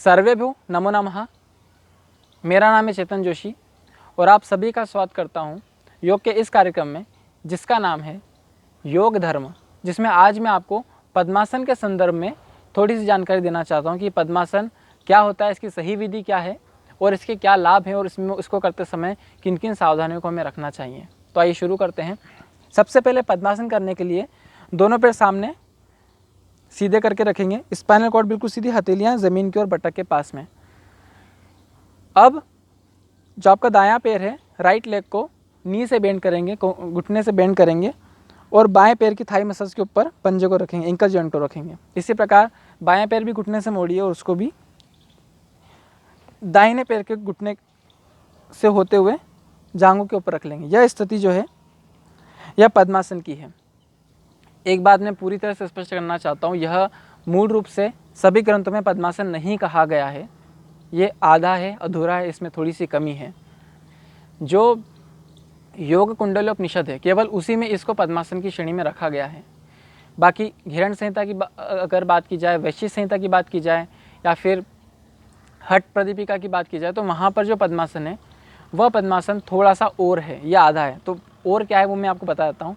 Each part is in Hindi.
सर्वेभ्यो नमो नमः। मेरा नाम है चेतन जोशी और आप सभी का स्वागत करता हूं योग के इस कार्यक्रम में, जिसका नाम है योग धर्म, जिसमें आज मैं आपको पद्मासन के संदर्भ में थोड़ी सी जानकारी देना चाहता हूं कि पद्मासन क्या होता है, इसकी सही विधि क्या है और इसके क्या लाभ हैं और इसको करते समय किन किन सावधानियों को हमें रखना चाहिए। तो आइए शुरू करते हैं। सबसे पहले पद्मासन करने के लिए दोनों पैर सामने सीधे करके रखेंगे। स्पाइनल कॉर्ड बिल्कुल सीधी, हथेलियाँ ज़मीन की और बटक के पास में। अब जो आपका दायां पैर है, राइट लेग को नी से बेंड करेंगे, घुटने से बेंड करेंगे और बाएं पैर की थाई मसल्स के ऊपर पंजे को रखेंगे, एंकल जॉइंट को रखेंगे। इसी प्रकार बाएं पैर भी घुटने से मोड़िए और उसको भी दाहिने पैर के घुटने से होते हुए जांघों के ऊपर रख लेंगे। यह स्थिति जो है यह पद्मासन की है। एक बात मैं पूरी तरह से स्पष्ट करना चाहता हूँ, यह मूल रूप से सभी ग्रंथों में पद्मासन नहीं कहा गया है। ये आधा है, अधूरा है, इसमें थोड़ी सी कमी है। जो योग कुंडलोपनिषद है, केवल उसी में इसको पद्मासन की श्रेणी में रखा गया है। बाकी हिरण्य संहिता की अगर बात की जाए, वैश्य संहिता की बात की जाए या फिर हठ प्रदीपिका की बात की जाए, तो वहाँ पर जो पद्मासन है वह पद्मासन थोड़ा सा और है, यह आधा है। तो और क्या है वो मैं आपको बता देता हूँ।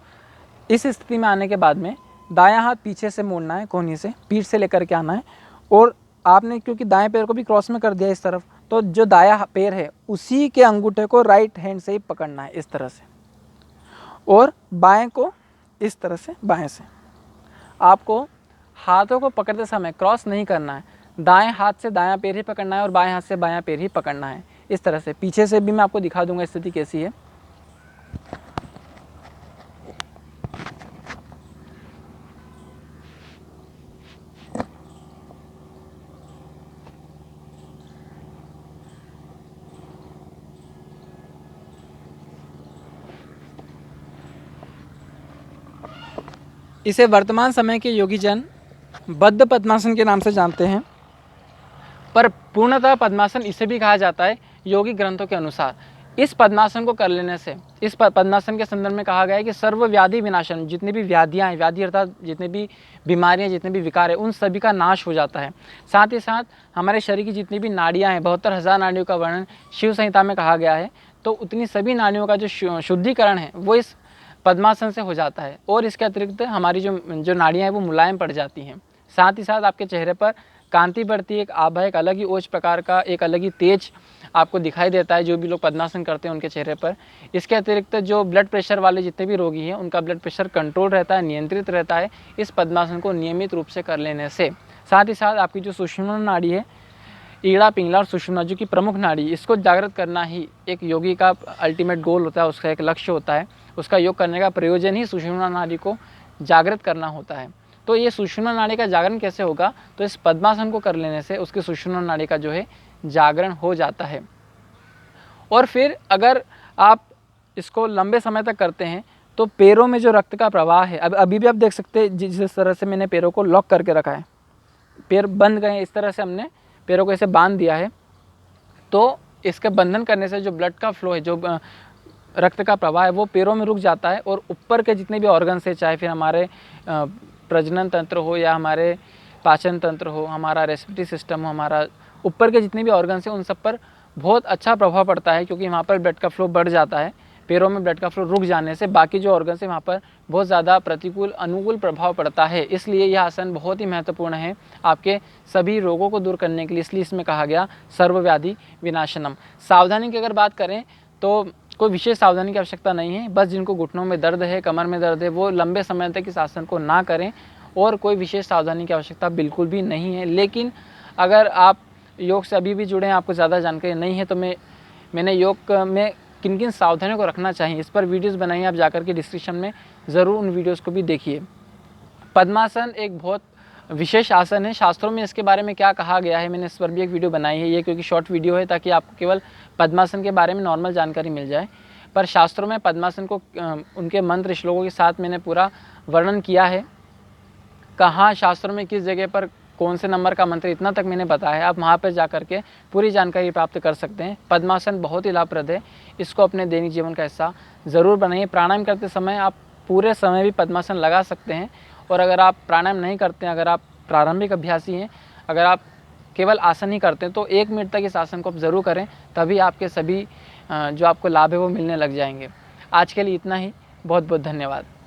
इस स्थिति में आने के बाद में दायां हाथ पीछे से मोड़ना है, कोहनी से पीठ से लेकर के आना है और आपने क्योंकि दाएं पैर को भी क्रॉस में कर दिया इस तरफ, तो जो दायां पैर है उसी के अंगूठे को राइट हैंड से ही पकड़ना है इस तरह से, और बाएं को इस तरह से बाएं से। आपको हाथों को पकड़ते समय क्रॉस नहीं करना है, दाएं हाथ से दायां पैर ही पकड़ना है और बाएं हाथ से बायां पैर ही पकड़ना है इस तरह से। पीछे से भी मैं आपको दिखा दूंगा स्थिति कैसी है। इसे वर्तमान समय के योगी जन बद्ध पद्मासन के नाम से जानते हैं, पर पूर्णतः पद्मासन इसे भी कहा जाता है योगी ग्रंथों के अनुसार। इस पद्मासन को कर लेने से, इस पद्मासन के संदर्भ में कहा गया है कि सर्व व्याधि विनाशन, जितनी भी व्याधियाँ हैं, व्याधि अर्थात जितनी भी बीमारियाँ, जितने भी विकार है, उन सभी का नाश हो जाता है। साथ ही साथ हमारे शरीर की जितनी भी नाड़ियाँ हैं, 72,000 नाड़ियों का वर्णन शिव संहिता में कहा गया है, तो उतनी सभी नाड़ियों का जो शुद्धिकरण है वो इस पद्मासन से हो जाता है। और इसके अतिरिक्त हमारी जो नाड़ियाँ हैं वो मुलायम पड़ जाती हैं। साथ ही साथ आपके चेहरे पर कांति बढ़ती है, एक आभा, एक अलग ही ओज प्रकार का, एक अलग ही तेज आपको दिखाई देता है जो भी लोग पद्मासन करते हैं उनके चेहरे पर। इसके अतिरिक्त जो ब्लड प्रेशर वाले जितने भी रोगी हैं उनका ब्लड प्रेशर कंट्रोल रहता है, नियंत्रित रहता है इस पद्मासन को नियमित रूप से कर लेने से। साथ ही साथ आपकी जो सुषुम्ना नाड़ी है, ईड़ा, पिंगला और सुषुम्ना जो की प्रमुख नाड़ी, इसको जागृत करना ही एक योगी का अल्टीमेट गोल होता है, उसका एक लक्ष्य होता है। उसका योग करने का प्रयोजन ही सुषुम्ना नाड़ी को जागृत करना होता है। तो ये सुषुम्ना नाड़ी का जागरण कैसे होगा, तो इस पद्मासन को कर लेने से उसकी सुषुम्ना नाड़ी का जो है जागरण हो जाता है। और फिर अगर आप इसको लंबे समय तक करते हैं तो पैरों में जो रक्त का प्रवाह है, अभी भी आप देख सकते हैं जिस तरह से मैंने पैरों को लॉक करके रखा है, पैर बंद गए, इस तरह से हमने पैरों को ऐसे बांध दिया है। तो इसके बंधन करने से जो ब्लड का फ्लो है, जो रक्त का प्रवाह है, वो पैरों में रुक जाता है और ऊपर के जितने भी ऑर्गन्स है, चाहे फिर हमारे प्रजनन तंत्र हो या हमारे पाचन तंत्र हो, हमारा रेस्पिरेटरी सिस्टम हो, हमारा ऊपर के जितने भी ऑर्गन्स हैं उन सब पर बहुत अच्छा प्रभाव पड़ता है, क्योंकि वहाँ पर ब्लड का फ्लो बढ़ जाता है। पैरों में ब्लड का फ्लो रुक जाने से बाकी जो ऑर्गन्स है वहाँ पर बहुत ज़्यादा प्रतिकूल अनुकूल प्रभाव पड़ता है। इसलिए यह आसन बहुत ही महत्वपूर्ण है आपके सभी रोगों को दूर करने के लिए। इसलिए इसमें कहा गया सर्वव्याधि विनाशनम। सावधानी की अगर बात करें तो कोई विशेष सावधानी की आवश्यकता नहीं है। बस जिनको घुटनों में दर्द है, कमर में दर्द है, वो लंबे समय तक इस आसन को ना करें और कोई विशेष सावधानी की आवश्यकता बिल्कुल भी नहीं है। लेकिन अगर आप योग से अभी भी जुड़े हैं, आपको ज़्यादा जानकारी नहीं है, तो मैंने योग में किन किन सावधानियों को रखना चाहिए इस पर वीडियोस बनाई, आप जाकर के डिस्क्रिप्शन में ज़रूर उन वीडियोस को भी देखिए। पद्मासन एक बहुत विशेष आसन है। शास्त्रों में इसके बारे में क्या कहा गया है, मैंने इस पर भी एक वीडियो बनाई है। ये क्योंकि शॉर्ट वीडियो है ताकि आपको केवल पद्मासन के बारे में नॉर्मल जानकारी मिल जाए, पर शास्त्रों में पद्मासन को उनके मंत्र श्लोकों के साथ मैंने पूरा वर्णन किया है। कहाँ शास्त्रों में किस जगह पर कौन से नंबर का मंत्र, इतना तक मैंने बताया है। आप वहाँ पर जा कर के पूरी जानकारी प्राप्त कर सकते हैं। पद्मासन बहुत ही लाभप्रद है, इसको अपने दैनिक जीवन का हिस्सा ज़रूर बनाइए। प्राणायाम करते समय आप पूरे समय भी पद्मासन लगा सकते हैं। और अगर आप प्राणायाम नहीं करते हैं, अगर आप प्रारंभिक अभ्यासी हैं, अगर आप केवल आसन ही करते हैं, तो 1 मिनट तक इस आसन को आप ज़रूर करें, तभी आपके सभी जो आपको लाभ है वो मिलने लग जाएंगे। आज के लिए इतना ही। बहुत बहुत धन्यवाद।